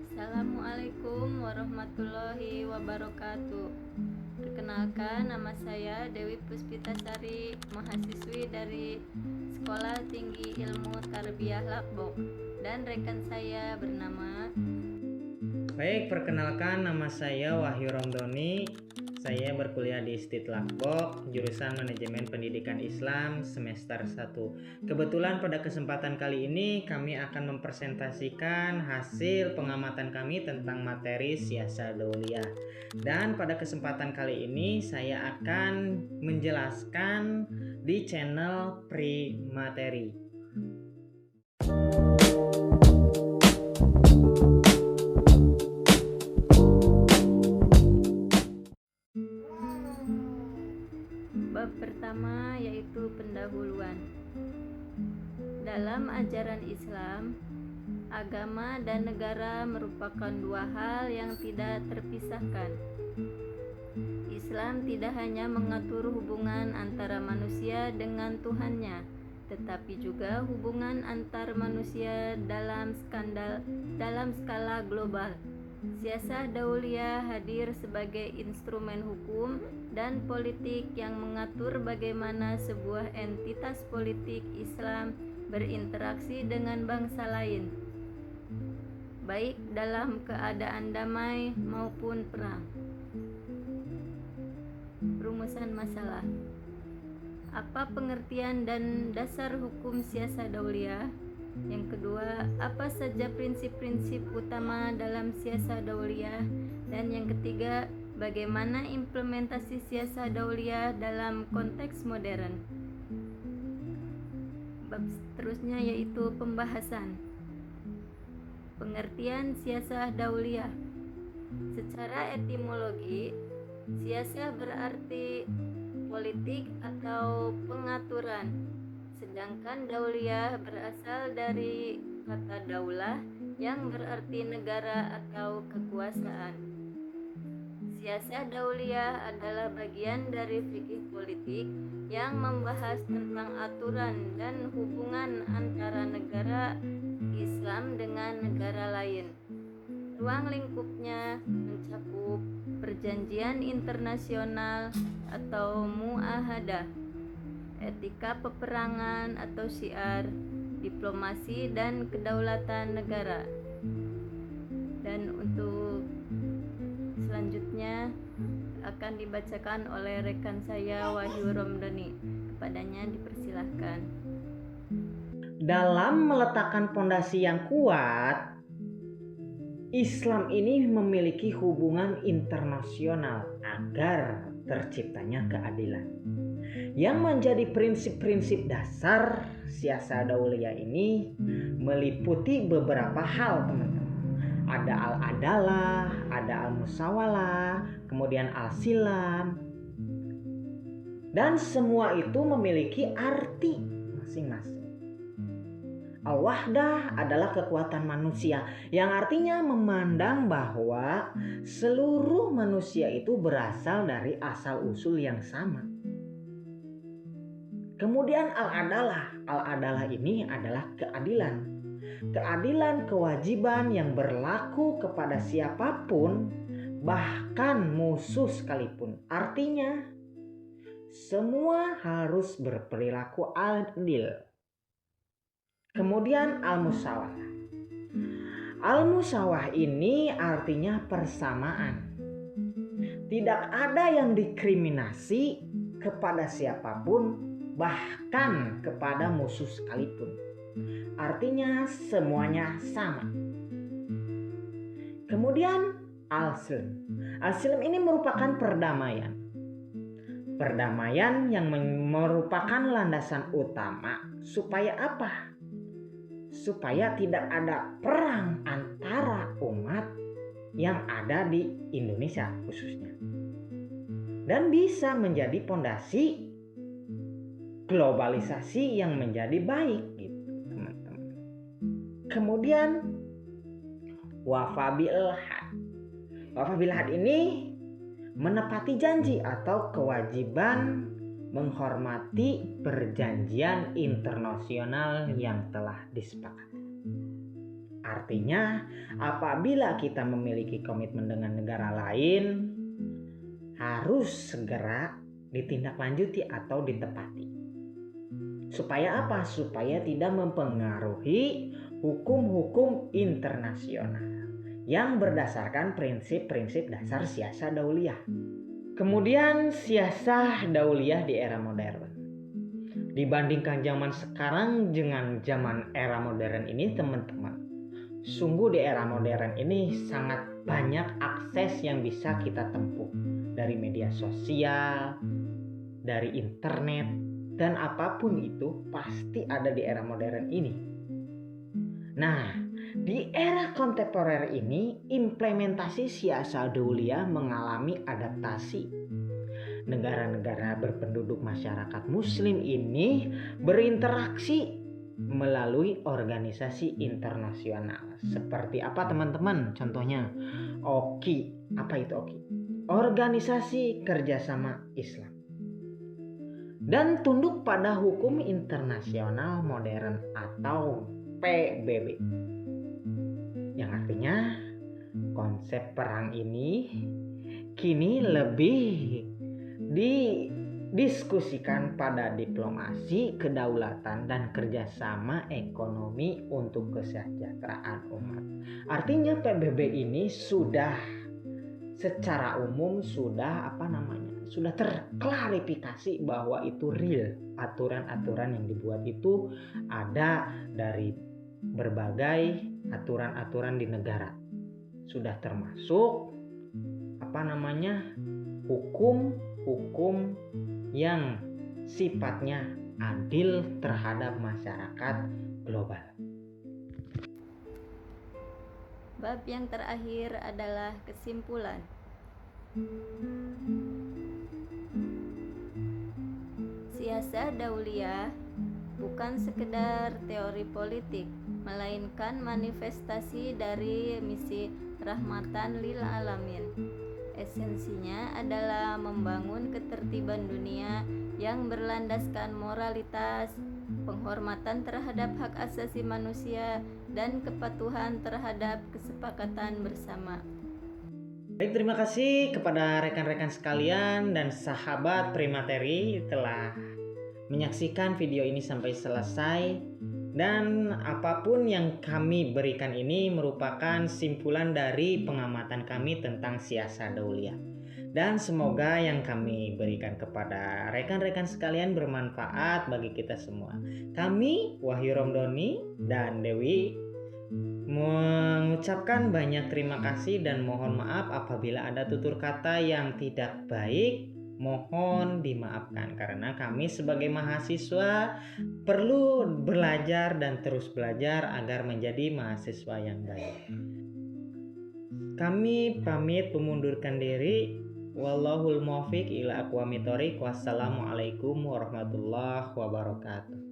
Assalamualaikum warahmatullahi wabarakatuh. Perkenalkan, nama saya Dewi Puspitasari, mahasiswi dari Sekolah Tinggi Ilmu Tarbiyah Lakbok, dan rekan saya bernama. Baik, perkenalkan, nama saya Wahyu Romdoni. Saya berkuliah di ISTIT Lakbok, jurusan Manajemen Pendidikan Islam semester 1. Kebetulan pada kesempatan kali ini kami akan mempresentasikan hasil pengamatan kami tentang materi Siasa Dauliyah. Dan pada kesempatan kali ini saya akan menjelaskan di channel Primateri. Bab pertama yaitu pendahuluan. Dalam ajaran Islam, agama dan negara merupakan dua hal yang tidak terpisahkan. Islam tidak hanya mengatur hubungan antara manusia dengan Tuhannya, tetapi juga hubungan antar manusia dalam skala global. Siasah Dauliyah hadir sebagai instrumen hukum dan politik yang mengatur bagaimana sebuah entitas politik Islam berinteraksi dengan bangsa lain, baik dalam keadaan damai maupun perang. Rumusan masalah. Apa pengertian dan dasar hukum siasah dauliyah? Yang kedua, apa saja prinsip-prinsip utama dalam siasah dauliyah? Dan yang ketiga, bagaimana implementasi siasah dauliyah dalam konteks modern? Bab seterusnya yaitu pembahasan. Pengertian siasah dauliyah. Secara etimologi, siasah berarti politik atau pengaturan, sedangkan dauliyah berasal dari kata daulah yang berarti negara atau kekuasaan. Siasah dauliyah adalah bagian dari fikih politik yang membahas tentang aturan dan hubungan antara negara Islam dengan negara lain. Ruang lingkupnya mencakup perjanjian internasional atau muahadah, etika peperangan atau syiar, diplomasi dan kedaulatan negara. Dan untuk selanjutnya akan dibacakan oleh rekan saya Wahyu Romdoni. Kepadanya dipersilahkan. Dalam meletakkan pondasi yang kuat, Islam ini memiliki hubungan internasional agar terciptanya keadilan. Yang menjadi prinsip-prinsip dasar siasah dauliyah ini meliputi beberapa hal, teman-teman. Ada al-adalah, ada al-musawalah, kemudian al-silam. Dan semua itu memiliki arti masing-masing. Al-wahdah adalah kekuatan manusia, yang artinya memandang bahwa seluruh manusia itu berasal dari asal-usul yang sama. Kemudian al-adalah ini adalah keadilan. Keadilan kewajiban yang berlaku kepada siapapun, bahkan musuh sekalipun. Artinya, semua harus berperilaku adil. Kemudian al-musyawarah. Al-musyawarah ini artinya persamaan. Tidak ada yang diskriminasi kepada siapapun, bahkan kepada musuh sekalipun. Artinya semuanya sama. Kemudian al-silm. Al-silm ini merupakan perdamaian. Perdamaian yang merupakan landasan utama supaya apa? Supaya tidak ada perang antara umat yang ada di Indonesia khususnya, dan bisa menjadi pondasi globalisasi yang menjadi baik gitu, teman-teman. Kemudian wafa bil had. Wafa bil had ini menepati janji atau kewajiban menghormati perjanjian internasional yang telah disepakati. Artinya, apabila kita memiliki komitmen dengan negara lain, harus segera ditindaklanjuti atau ditepati. Supaya apa? Supaya tidak mempengaruhi hukum-hukum internasional yang berdasarkan prinsip-prinsip dasar siasah dauliyah. Kemudian siasah dauliyah di era modern. Dibandingkan zaman sekarang dengan zaman era modern ini, teman-teman, sungguh di era modern ini sangat banyak akses yang bisa kita tempuh. Dari media sosial, dari internet, dan apapun itu pasti ada di era modern ini. Nah, di era kontemporer ini implementasi siasah dauliyah mengalami adaptasi. Negara-negara berpenduduk masyarakat muslim ini berinteraksi melalui organisasi internasional. Seperti apa teman-teman? Contohnya OKI. Apa itu OKI? Organisasi Kerjasama Islam. Dan tunduk pada hukum internasional modern atau PBB. Yang artinya konsep perang ini kini lebih didiskusikan pada diplomasi, kedaulatan, dan kerjasama ekonomi untuk kesejahteraan umat. Artinya PBB ini sudah secara umum sudah terklarifikasi bahwa itu real. Aturan-aturan yang dibuat itu ada dari berbagai aturan-aturan di negara. Sudah termasuk hukum yang sifatnya adil terhadap masyarakat global. Bab yang terakhir adalah kesimpulan. Siasah dauliyah bukan sekedar teori politik, melainkan manifestasi dari misi rahmatan lil alamin. Esensinya adalah membangun ketertiban dunia yang berlandaskan moralitas, penghormatan terhadap hak asasi manusia, dan kepatuhan terhadap kesepakatan bersama. Baik, terima kasih kepada rekan-rekan sekalian dan sahabat Primateri telah menyaksikan video ini sampai selesai. Dan apapun yang kami berikan ini merupakan simpulan dari pengamatan kami tentang siasah dauliyah. Dan semoga yang kami berikan kepada rekan-rekan sekalian bermanfaat bagi kita semua. Kami, Wahyu Romdoni dan Dewi, mengucapkan banyak terima kasih dan mohon maaf apabila ada tutur kata yang tidak baik. Mohon dimaafkan karena kami sebagai mahasiswa perlu belajar dan terus belajar agar menjadi mahasiswa yang baik. Kami pamit memundurkan diri. Wallahul muwaffiq ila aqwamit thoriq. Wassalamualaikum warahmatullahi wabarakatuh.